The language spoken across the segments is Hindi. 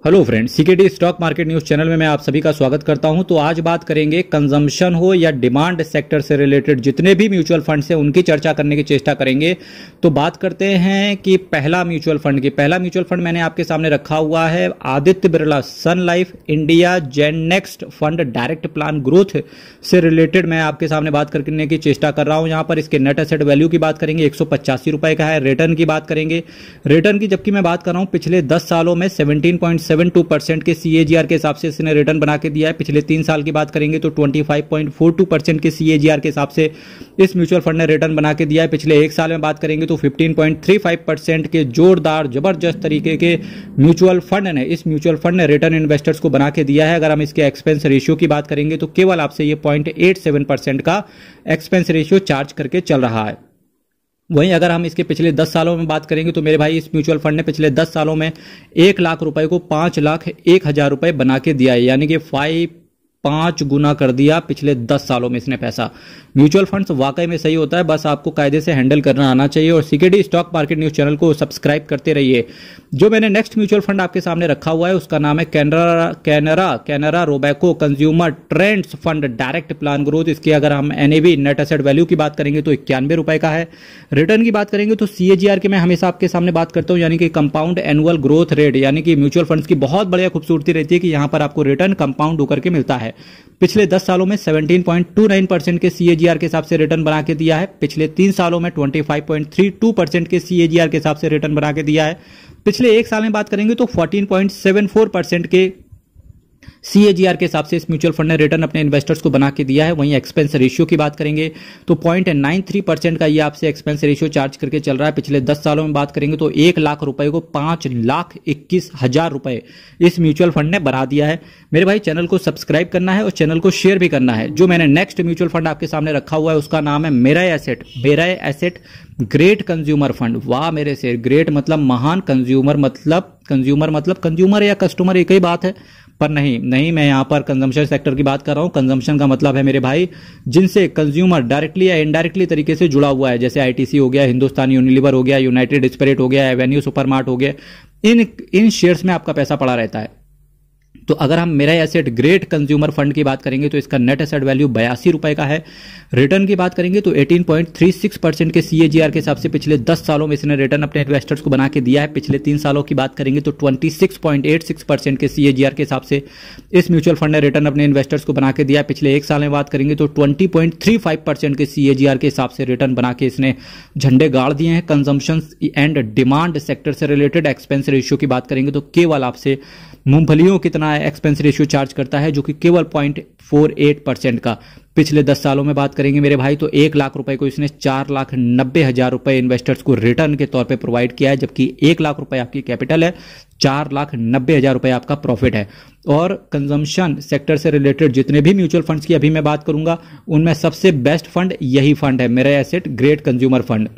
Hello friends, CKD stock market news channel में मैं आप सभी का स्वागत करता हूं। तो आज बात करेंगे कंजम्पशन हो या डिमांड सेक्टर से रिलेटेड जितने भी म्यूचुअल फंड्स हैं उनकी चर्चा करने की चेष्टा करेंगे। तो बात करते हैं कि पहला म्यूचुअल फंड मैंने आपके सामने रखा हुआ है Aditya Birla Sun Life India Gen Next fund direct plan growth से रिलेटेड मैं आपके सामने बात करने की चेष्टा कर रहा हूं। यहाँ पर इसके नेट एसेट वैल्यू की बात करेंगे 185 रुपए का है। रिटर्न की बात करेंगे, रिटर्न की जबकि मैं बात कर रहा हूं पिछले 10 सालों में 17.72% के CAGR के हिसाब से इसने रिटर्न बना के दिया है। पिछले 3 साल की बात करेंगे तो 25.42% के CAGR के हिसाब से इस म्यूचुअल फंड ने रिटर्न बना के दिया है। पिछले 1 साल में बात करेंगे तो 15.35% के जोरदार जबरदस्त तरीके के म्यूचुअल फंड ने रिटर्न इन्वेस्टर्स को बना के दिया है। अगर हम इसके एक्सपेंस रेशियो की बात करेंगे तो केवल आपसे ये 0.87% का एक्सपेंस रेशियो चार्ज करके चल रहा है। वहीं अगर हम इसके पिछले 10 सालों में बात करेंगे तो मेरे भाई इस म्यूचुअल फंड ने पिछले 10 सालों में 1 लाख रुपए को 5,01,000 रुपए बना के दिया है, यानी कि 5 गुना कर दिया पिछले 10 सालों में इसने पैसा। म्यूचुअल फंड्स वाकई में सही होता है, बस आपको कायदे से हैंडल करना आना चाहिए। और CKD stock market news channel को सब्सक्राइब करते रहिए। जो मैंने नेक्स्ट म्यूचुअल फंड आपके सामने रखा हुआ है उसका नाम है Canara Robeco consumer trends fund direct plan growth. इसकी अगर हम NAV नेट एसेट वैल्यू की बात करेंगे तो 91 रुपए का है। रिटर्न की बात करेंगे तो CAGR की मैं हमेशा आपके सामने बात करता हूं, यानी कि कंपाउंड एनुअल ग्रोथ रेट, यानी कि म्यूचुअल फंड्स की बहुत बढ़िया खूबसूरती रहती है कि यहां पर आपको रिटर्न कंपाउंड होकर के मिलता है। पिछले 10 सालों में 17.29% के CAGR के हिसाब से रिटर्न बना के दिया है। पिछले 3 सालों में 25.32% के CAGR के हिसाब से रिटर्न बना के दिया है। पिछले 1 साल में बात करेंगे तो 14.74% के CAGR के हिसाब से इस म्यूचुअल फंड ने रिटर्न अपने इन्वेस्टर्स को बना के दिया है। वहीं एक्सपेंस रेशियो की बात करेंगे तो 0.93% का ये आपसे एक्सपेंस रेशियो चार्ज करके चल रहा है। पिछले 10 सालों में बात करेंगे तो 1 लाख रुपए को 5,21,000 रुपए इस म्यूचुअल फंड ने बढ़ा दिया है। मेरे भाई चैनल को सब्सक्राइब करना है और चैनल को शेयर भी करना है। जो मैंने नेक्स्ट म्यूचुअल फंड आपके सामने रखा हुआ है उसका नाम है मेरा एसेट ग्रेट कंज्यूमर फंड। वाह मेरे से, ग्रेट मतलब महान, कंज्यूमर मतलब कंज्यूमर या कस्टमर एक ही बात है, पर नहीं मैं यहां पर कंजम्पशन सेक्टर की बात कर रहा हूं। कंजम्पशन का मतलब है मेरे भाई जिनसे कंज्यूमर डायरेक्टली या इनडायरेक्टली तरीके से जुड़ा हुआ है, जैसे ITC हो गया, हिंदुस्तान यूनिलीवर हो गया, यूनाइटेड स्पिरिट हो गया, एवेन्यू सुपरमार्ट हो गया। इन शेयर्स में आपका पैसा पड़ा रहता है। तो अगर हम मेरा एसेट ग्रेट कंज्यूमर फंड की बात करेंगे तो इसका नेट एसेट वैल्यू 82 रुपए का है। रिटर्न की बात करेंगे तो 18.36% के CAGR के हिसाब से पिछले 10 सालों में इसने रिटर्न अपने इन्वेस्टर्स को बना के दिया है। पिछले 3 सालों की बात करेंगे तो 26.86% के CAGR के हिसाब से इस म्यूचुअल फंड ने रिटर्न अपने इन्वेस्टर्स को बना के दिया है। पिछले 1 साल में बात करेंगे तो 20.35% के CAGR के हिसाब से रिटर्न बना के इसने झंडे गाड़ दिए हैं। कंजम्पशन एंड डिमांड सेक्टर से रिलेटेड एक्सपेंस रेशियो की बात करेंगे तो केवल आपसे मूंगफलियों कितना एक्सपेंस रेशियो चार्ज करता है, जो कि केवल 0.48% का। पिछले 10 सालों में बात करेंगे मेरे भाई तो 1 लाख रुपए को इसने 4,90,000 रुपए इन्वेस्टर्स को रिटर्न के तौर पे प्रोवाइड किया है, जबकि 1 लाख रुपए आपकी कैपिटल है, 4,90,000 रुपए आपका प्रॉफिट है। और कंजम्पशन सेक्टर से रिलेटेड जितने भी म्यूचुअल फंड्स की अभी मैं बात करूंगा उनमें सबसे बेस्ट फंड यही फंड है, मेरा asset great consumer fund.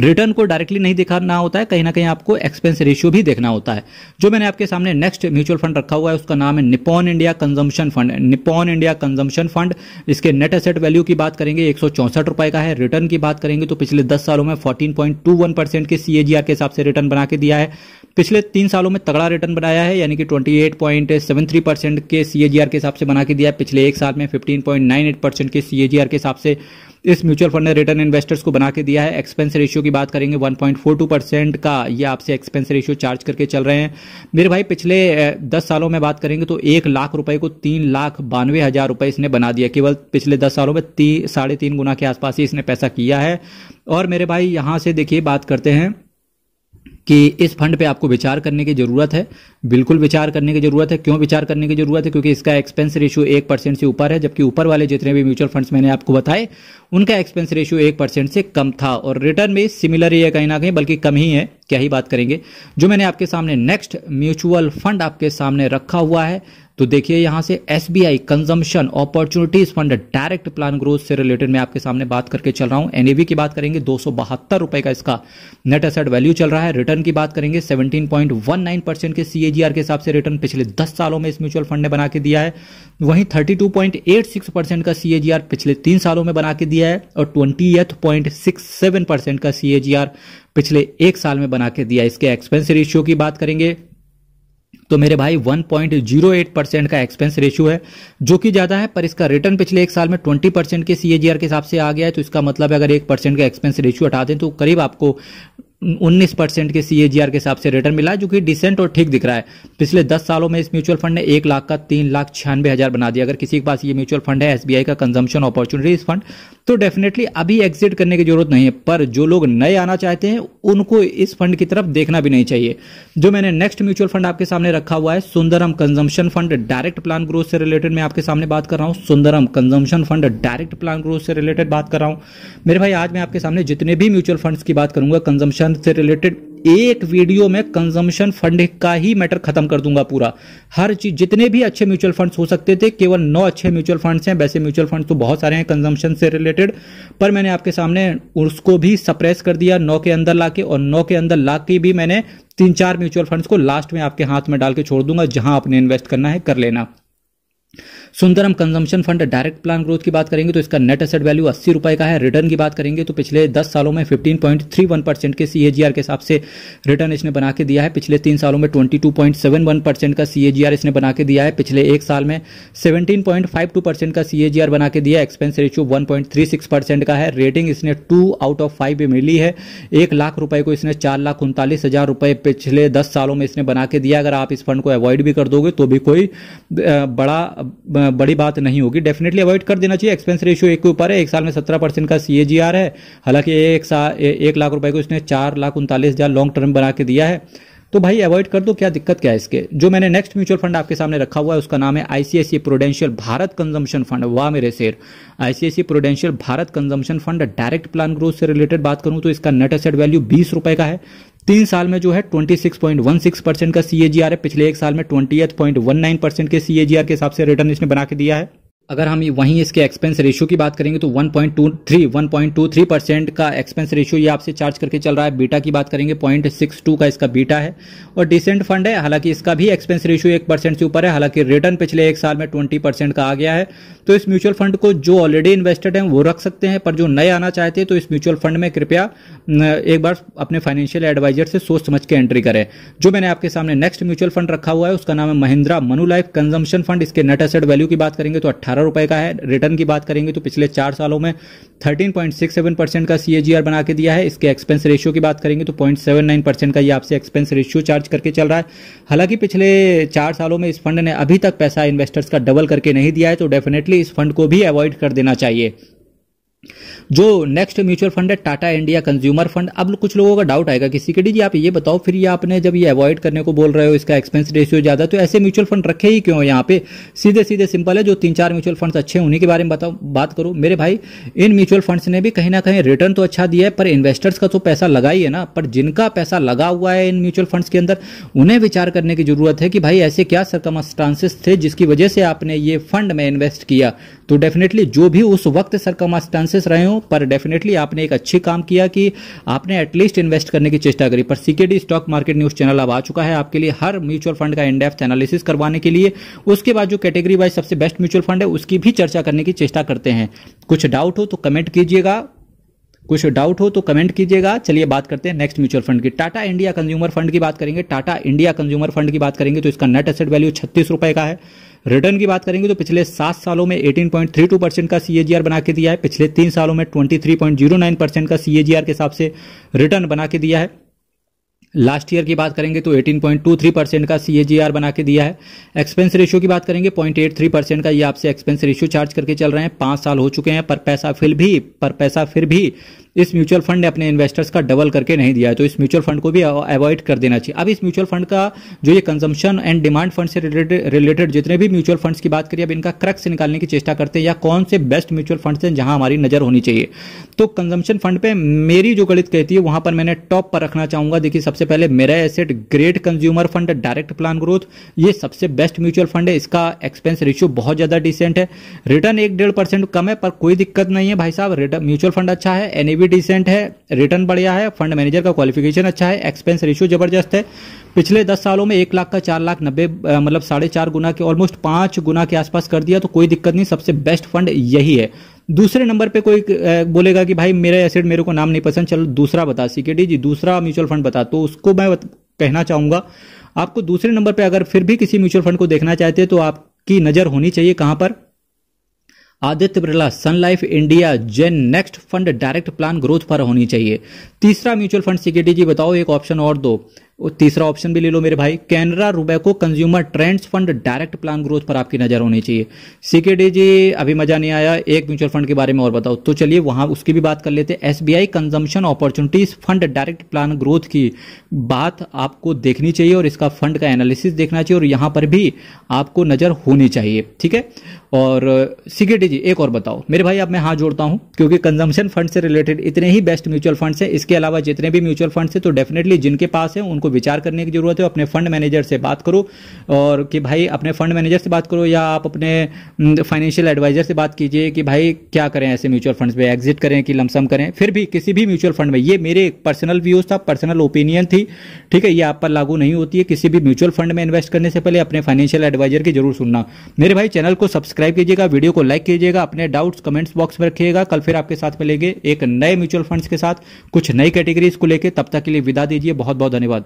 Return को डायरेक्टली नहीं दिखाना होता है, कहीं ना कहीं आपको एक्सपेंस रेशियो भी देखना होता है। जो मैंने आपके सामने नेक्स्ट म्यूचुअल फंड रखा हुआ है उसका नाम है निप्पॉन इंडिया कंजम्पशन फंड। इसके नेट एसेट वैल्यू की बात करेंगे 164 रुपए का है। रिटर्न की बात करेंगे तो पिछले 10 सालों में 14.21% के CAGR के हिसाब से रिटर्न बना के दिया है। पिछले 3 सालों में तगड़ा रिटर्न बनाया है, यानी कि 28.73% के CAGR के हिसाब से बना के दिया है। पिछले 1 साल में 15.98% के CAGR के हिसाब से इस म्यूचुअल फंड ने रिटर्न इन्वेस्टर्स को बना के दिया है। एक्सपेंस रेशियो की बात करेंगे 1.42% का ये आपसे एक्सपेंस रेशियो चार्ज करके चल रहे हैं। मेरे भाई पिछले 10 सालों में बात करेंगे तो 1 लाख रुपए को 3,92,000 रुपए इसने बना दिया। केवल पिछले 10 सालों में 3.5 गुना के आसपास ही इसने पैसा किया है। और मेरे भाई यहां से देखिए बात करते हैं कि इस फंड पे आपको विचार करने की जरूरत है, बिल्कुल विचार करने की जरूरत है। क्यों विचार करने की जरूरत है? क्योंकि इसका एक्सपेंस रेशियो 1% से ऊपर है, जबकि ऊपर वाले जितने भी म्यूचुअल फंड्स मैंने आपको बताए उनका एक्सपेंस रेशियो 1% से कम था। और रिटर्न भी सिमिलर ही है कहीं ना कहीं, बल्कि कम ही है, क्या ही बात करेंगे। जो मैंने आपके सामने नेक्स्ट म्यूचुअल फंड आपके सामने रखा हुआ है तो देखिए यहां से SBI consumption opportunities fund direct plan growth से रिलेटेड मैं आपके सामने बात करके चल रहा हूं। NAV की बात करेंगे 272 रुपए का इसका नेट एसेट वैल्यू चल रहा है। रिटर्न की बात करेंगे 17.19% के CAGR के हिसाब से रिटर्न पिछले 10 सालों में इस म्यूचुअल फंड ने बना के दिया है। वहीं 32.86% का CAGR पिछले 3 सालों में बना के दिया है और 20.67% का CAGR पिछले 1 साल में बना के दिया। इसके एक्सपेंस रेशियो की बात करेंगे तो मेरे भाई 1.08% का एक्सपेंस रेशियो है, जो कि ज़्यादा है, पर इसका रिटर्न पिछले एक साल में 20% के CAGR के हिसाब से आ गया है। तो इसका मतलब है अगर 1% का एक्सपेंस रेशियो हटा दें तो करीब आपको 19% के CAGR के हिसाब से रिटर्न मिला है, जो कि डिसेंट और ठीक दिख रहा है। पिछले 10 सालों में इस म्यूचुअल फंड ने 1 लाख का 3,96,000 बना दिया। अगर किसी के पास ये म्यूचुअल फंड है SBI का कंजम्पशन अपॉर्चुनिटीज फंड, तो डेफिनेटली अभी एग्जिट करने की जरूरत नहीं है, पर जो लोग नए आना चाहते हैं उनको इस फंड की तरफ देखना भी नहीं चाहिए। जो मैंने नेक्स्ट म्यूचुअल फंड आपके सामने रखा हुआ है Sundaram consumption fund direct plan growth से रिलेटेड मैं आपके सामने बात कर रहा हूं। Sundaram consumption fund direct plan growth से रिलेटेड बात कर रहा हूं। मेरे भाई आज मैं आपके सामने जितने भी म्यूचुअल फंड्स की बात करूंगा कंजम्पशन से रिलेटेड, एक वीडियो में कंजम्पशन फंड का ही मैटर खत्म कर दूंगा पूरा। हर चीज, जितने भी अच्छे म्यूचुअल फंड्स हो सकते थे, केवल 9 अच्छे म्यूचुअल फंड्स हैं। वैसे म्यूचुअल फंड्स तो बहुत सारे हैं कंजम्पशन से रिलेटेड, पर मैंने आपके सामने उसको भी सप्रेस कर दिया 9 के अंदर लाके, और 9 के अंदर लाके भी मैंने 3-4 म्यूचुअल फंड्स को लास्ट में आपके हाथ में डाल के छोड़ दूंगा। जहां आपने इन्वेस्ट करना है कर लेना। Sundaram consumption fund direct plan growth की बात करेंगे तो इसका नेट एसेट वैल्यू 80 रुपए का है। रिटर्न की बात करेंगे तो पिछले 10 सालों में 15.31% के CAGR के हिसाब से रिटर्न इसने बना के दिया है। पिछले 3 सालों में 22.71% का CAGR इसने बना के दिया है। पिछले एक साल में 17.52% का CAGR बना के दिया है। एक्सपेंस रेशियो 1.36% का है। रेटिंग इसने 2 आउट ऑफ 5 मिली है। 1 लाख रुपए को इसने 4,39,000 रुपए पिछले 10 सालों में इसने बना के दिया। अगर आप इस फंड को अवॉइड भी कर दोगे तो भी कोई बड़ी बात नहीं होगी। डेफिनेटली अवॉइड कर देना चाहिए। एक्सपेंस रेशियो 1 के ऊपर है। एक साल में 17% का CAGR है। हालांकि 1 लाख रुपए को इसने 4,39,000 लॉन्ग टर्म बना के दिया है। तो भाई अवॉइड कर दो, क्या दिक्कत क्या है इसके। जो मैंने नेक्स्ट म्यूचुअल फंड आपके सामने रखा हुआ है उसका नाम है ICICI prudential Bharat consumption fund. वाह मेरे शेर। ICICI prudential Bharat consumption fund direct plan growth से रिलेटेड बात करूं तो इसका नेट एसेट वैल्यू 20 रुपए का है। 3 साल में जो है 26.16% का CAGR है। पिछले एक साल में 28.19% के CAGR के हिसाब से रिटर्न इसने बना के दिया है। अगर हम वहीं इसके एक्सपेंस रेशियो की बात करेंगे तो 1.23% का एक्सपेंस रेशियो ये आपसे चार्ज करके चल रहा है। बीटा की बात करेंगे 0.62 का इसका बीटा है और डिसेंट फंड है। हालांकि इसका भी एक्सपेंस रेशियो 1% से ऊपर है। हालांकि रिटर्न पिछले एक साल में 20% का आ गया है। तो इस म्यूचुअल फंड को जो ऑलरेडी इन्वेस्टेड हैं वो रख सकते हैं, पर जो नए आना चाहते हैं तो इस म्यूचुअल फंड में कृपया एक बार अपने फाइनेंशियल एडवाइजर से सोच समझ के एंट्री करें। जो मैंने आपके सामने नेक्स्ट म्यूचुअल फंड रखा हुआ है उसका नाम है महिंद्रा मनुलाइफ कंजम्पशन फंड। इसके नेट एसेट वैल्यू की बात करेंगे तो 18 रुपए का है। रिटर्न की बात करेंगे तो पिछले 4 सालों में 13.67% का CAGR बना के दिया है। इसके एक्सपेंस रेशियो की बात करेंगे तो 0.79% का ये आपसे एक्सपेंस रेशियो चार्ज करके चल रहा है। हालांकि पिछले 4 सालों में इस फंड ने अभी तक पैसा इन्वेस्टर्स का डबल करके नहीं दिया है, तो डेफिनेटली इस फंड को भी अवॉइड कर देना चाहिए। जो नेक्स्ट म्यूचुअल फंड है टाटा इंडिया कंज्यूमर फंड। अब कुछ लोगों का डाउट आएगा कि सीकेडी जी आप ये बताओ, फिर ये आपने जब ये अवॉइड करने को बोल रहे हो, इसका एक्सपेंस रेशियो ज्यादा, तो ऐसे म्यूचुअल फंड रखे ही क्यों यहाँ पे। सीधे सीधे सिंपल है, जो 3-4 म्यूचुअल फंड्स अच्छे हैं उन्हीं के बारे में बात करो। मेरे भाई इन म्यूचुअल फंड्स ने भी कहीं ना कहीं रिटर्न तो अच्छा दिया है, पर इन्वेस्टर्स का तो पैसा लगा ही है ना। पर जिनका पैसा लगा हुआ है इन म्यूचुअल फंड्स के अंदर, उन्हें विचार करने की जरूरत है कि भाई ऐसे क्या सर्कमस्टांसेस थे जिसकी वजह से आपने ये फंड में इन्वेस्ट किया। तो डेफिनेटली जो भी उस वक्त सर्कमस्टांसेस रहे हो, पर डेफिनेटली आपने एक अच्छी काम किया कि आपने एटलीस्ट इन्वेस्ट करने की चेष्टा करी। पर CKD stock market news channel अब आ चुका है आपके लिए हर म्यूचुअल फंड का इन डेप्थ एनालिसिस करवाने के लिए। उसके बाद जो कैटेगरी वाइज सबसे बेस्ट म्यूचुअल फंड है उसकी भी चर्चा करने की चेष्टा करते हैं। कुछ डाउट हो तो कमेंट कीजिएगा। चलिए बात करते हैं नेक्स्ट म्यूचुअल फंड की। टाटा इंडिया कंज्यूमर फंड की बात करेंगे। टाटा इंडिया कंज्यूमर फंड की बात करेंगे तो इसका नेट एसेट वैल्यू 36 रुपए का है। रिटर्न की बात करेंगे तो पिछले 7 सालों में 18.32% का CAGR बना के दिया है। पिछले 3 सालों में 23.09% का CAGR के हिसाब से रिटर्न बना के दिया है। लास्ट ईयर की बात करेंगे तो 18.23% का CAGR बना के दिया है। एक्सपेंस रेशियो की बात करेंगे 0.83% का ये आपसे एक्सपेंस रेशियो चार्ज करके चल रहे हैं। 5 साल हो चुके हैं, पर पैसा फिर भी इस म्यूचुअल फंड ने अपने इन्वेस्टर्स का डबल करके नहीं दिया है। तो इस म्यूचुअल फंड को भी अवॉइड कर देना चाहिए। अब इस म्यूचुअल फंड का जो ये कंजम्पशन एंड डिमांड फंड से रिलेटेड जितने भी म्यूचुअल फंड्स की बात करिए, अब इनका क्रक्स निकालने की चेष्टा करते हैं या कौन से बेस्ट म्यूचुअल फंड्स हैं जहां हमारी नजर होनी चाहिए। तो कंजम्पशन फंड पे मेरी जो गणित कहती है वहां पर मैंने टॉप पर रखना चाहूंगा। देखिए सबसे पहले मेरा asset great consumer fund direct plan growth, ये सबसे बेस्ट म्यूचुअल फंड है। इसका एक्सपेंस रेशियो बहुत ज्यादा डिसेंट है। रिटर्न 1-1.5% कम है, पर कोई दिक्कत नहीं है भाई साहब। म्यूचुअल फंड अच्छा है, NAV डिसेंट है, रिटर्न बढ़िया है, फंड मैनेजर का क्वालिफिकेशन अच्छा है, एक्सपेंस रेशियो जबरदस्त है। पिछले 10 सालों में 1 लाख का 4,90,000 मतलब 4.5 गुना के, ऑलमोस्ट 5 गुना के आसपास कर दिया। तो कोई दिक्कत नहीं, सबसे बेस्ट फंड यही है। दूसरे नंबर पे कोई बोलेगा कि भाई मेरा एसेट मेरे को नाम नहीं पसंद, चलो दूसरा बता सीकेडी जी, दूसरा म्यूचुअल फंड बता। तो उसको मैं कहना चाहूंगा आपको दूसरे नंबर पर अगर फिर भी किसी म्यूचुअल फंड को देखना चाहते हैं तो आपकी नजर होनी चाहिए कहां पर, Aditya Birla Sun Life India Gen Next fund direct plan growth पर होनी चाहिए। तीसरा म्यूचुअल फंड सीकेडी जी बताओ, एक ऑप्शन और दो, तीसरा ऑप्शन भी ले लो मेरे भाई, Canara Robeco consumer trends fund direct plan growth पर आपकी नजर होनी चाहिए। सीकेडी जी अभी मजा नहीं आया, एक म्यूचुअल फंड के बारे में और बताओ, तो चलिए वहां उसकी भी बात कर लेते हैं। SBI consumption opportunities fund direct plan growth की बात आपको देखनी चाहिए और इसका फंड का एनालिसिस देखना चाहिए और यहां पर भी आपको नजर होनी चाहिए, ठीक है। और सीकेडी जी एक और बताओ मेरे भाई, अब मैं हाथ जोड़ता हूं क्योंकि कंजम्पशन फंड से रिलेटेड इतने ही बेस्ट म्यूचुअल फंड्स हैं, इसके अलावा जितने भी म्यूचुअल फंड्स हैं तो डेफिनेटली जिनके पास है उनको विचार करने की जरूरत है। अपने फंड मैनेजर से बात करो और कि भाई अपने फंड मैनेजर से बात करो या आप अपने फाइनेंशियल एडवाइजर से बात कीजिए कि भाई क्या करें ऐसे म्यूचुअल फंड्स में, एग्जिट करें कि लमसम करें। फिर भी किसी भी म्यूचुअल फंड में, ये मेरे पर्सनल व्यूज था, पर्सनल ओपिनियन थी, ठीक है, ये आप पर लागू नहीं होती है। किसी भी म्यूचुअल फंड में इन्वेस्ट करने से पहले अपने फाइनेंशियल एडवाइजर की जरूर सुनना। मेरे भाई चैनल को सब्सक्राइब कीजिएगा, वीडियो को लाइक कीजिएगा, अपने डाउट्स कमेंट्स बॉक्स में रखिएगा। कल फिर आपके साथ मिलेंगे एक नए म्यूचुअल फंड्स के साथ, कुछ नई कैटेगरीज को लेकर। तब तक के लिए विदा दीजिए, बहुत बहुत धन्यवाद।